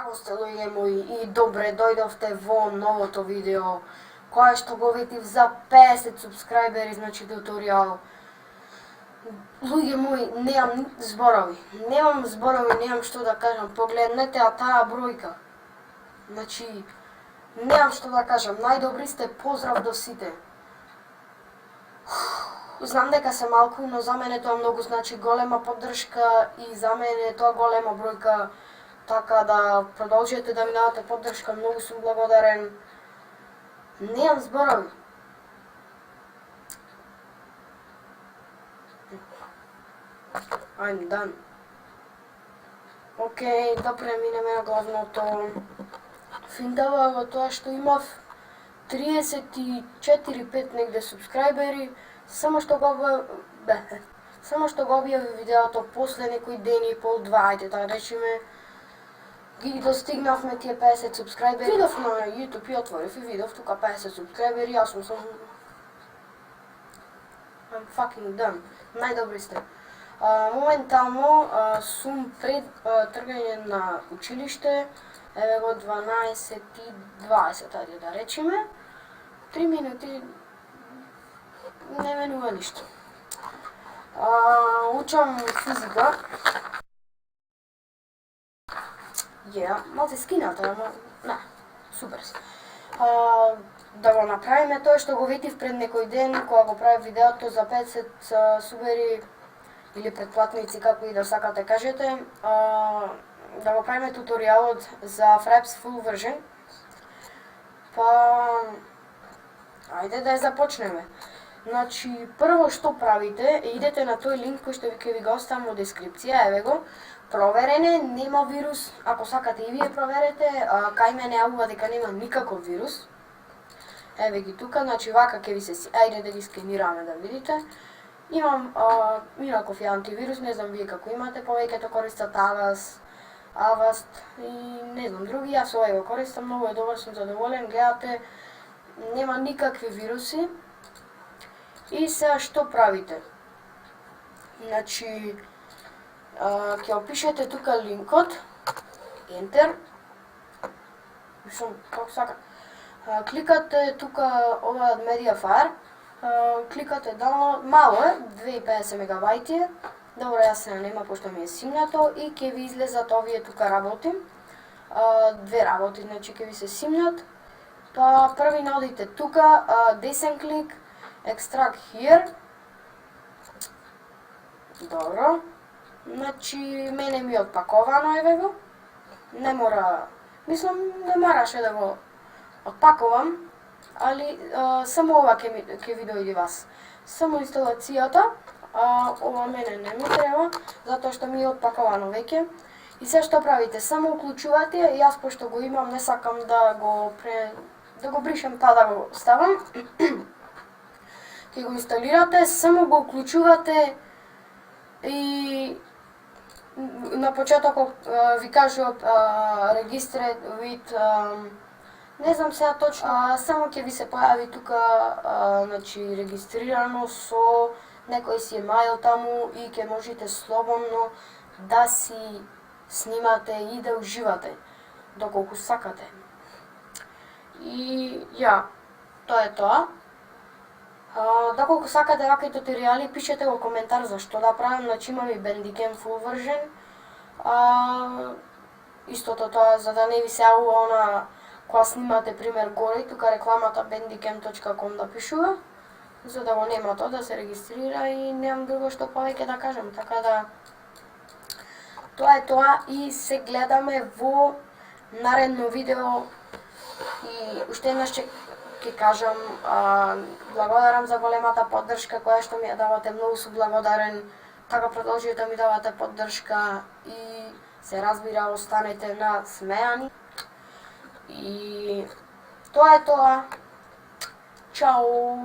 Како сте, луѓе мои, и добре дојдовте во новото видео, кое што го ветив за 50 субскрајбери, значи туторијал. Луѓе мои, немам зборови, немам што да кажам, погледнете таа бројка. Значи, немам што да кажам, најдобри сте, поздрав до сите. Знам дека се малку, но за мене тоа многу значи, голема поддршка и за мене тоа голема бројка. Така да продолжете да ми давате поддршка, многу сум благодарен. Немам зборови. I'm done. Океј, да преминеме на главното. Финтава во тоа што имав 34-5 негде субскрајбери, само што го објави видеото после некои дени и пол, два, ајде да речеме, ги достигнавме тие 50 субскрајбери. Видов на YouTube и отворив и видов тука 50 субскрајбери, јас сум I'm fucking done. Најдобри сте. Моментално сум пред тргање на училиште, еве го 12:20, ајде да речеме. 3 минути не менува ништо. Учам физика. Малце скината, ама не, супер си. Да го направиме тоа што го ветив пред некој ден, кога го правив видеото за 50 субери или предплатници, како и да сакате кажете, да го правиме туторијалот за Fraps Full Version. Па, ајде да ја започнеме. Значи, прво што правите, идете на тој линк кој што ќе ви го оставам во дескрипција, еве го, проверене, нема вирус, ако сакате и вие проверете, кај мене јавува дека нема никаков вирус. Еве ги тука, значи вака ќе ви се, ајде да ги скенираме да видите. Имам Мираков и антивирус, не знам вие како имате, повеќето користат Avast и не знам други, јас овој го користам, многу е добар, сум задоволен, гледате, нема никакви вируси. И сега што правите? Значи, ќе опишете тука линкот, Enter, како сака, кликате тука ова од Mediafire, кликате download, мало е, 250 мегабајти е, добро јас се нема пошто ми е симнато и ќе ви излезат овие тука работи, две работи, значи ќе ви се симнат, па први наодите тука, десен клик, Extract here, добро, значи мене ми е отпаковано, еве го, не мораше да го отпакувам, али само ова ќе ви дојде вас. Само инсталацијата, ова мене не ми треба, затоа што ми е отпаковано веќе. И се што правите, само уклучувате, јас пошто го имам, не сакам да го бришем, па да го ставам. Ќе го инсталирате, само го уклучувате и на почетокот ви кажувам registered with, не знам сега точно, само ќе ви се појави тука, значи регистрирано со некој си емаил таму и ќе можете слободно да си снимате и да уживате доколку сакате. И тоа е тоа. Доколку сакате вакви туторијали, пишете во коментар за што да правам, значи имам и Bandicam Full Version. Истото тоа, за да не ви се јавува она кога снимате пример горе, тука рекламата bandicam.com да пишува, за да го нема тоа, да се регистрира и немам друго што повеќе да кажам, така да тоа е тоа и се гледаме во наредно видео и уште еднаш ќе кажам, благодарам за големата поддршка која што ми ја давате, многу сум благодарен, така продолжите да ми давате поддршка и се разбира, останете насмејани. И тоа е тоа. Чао!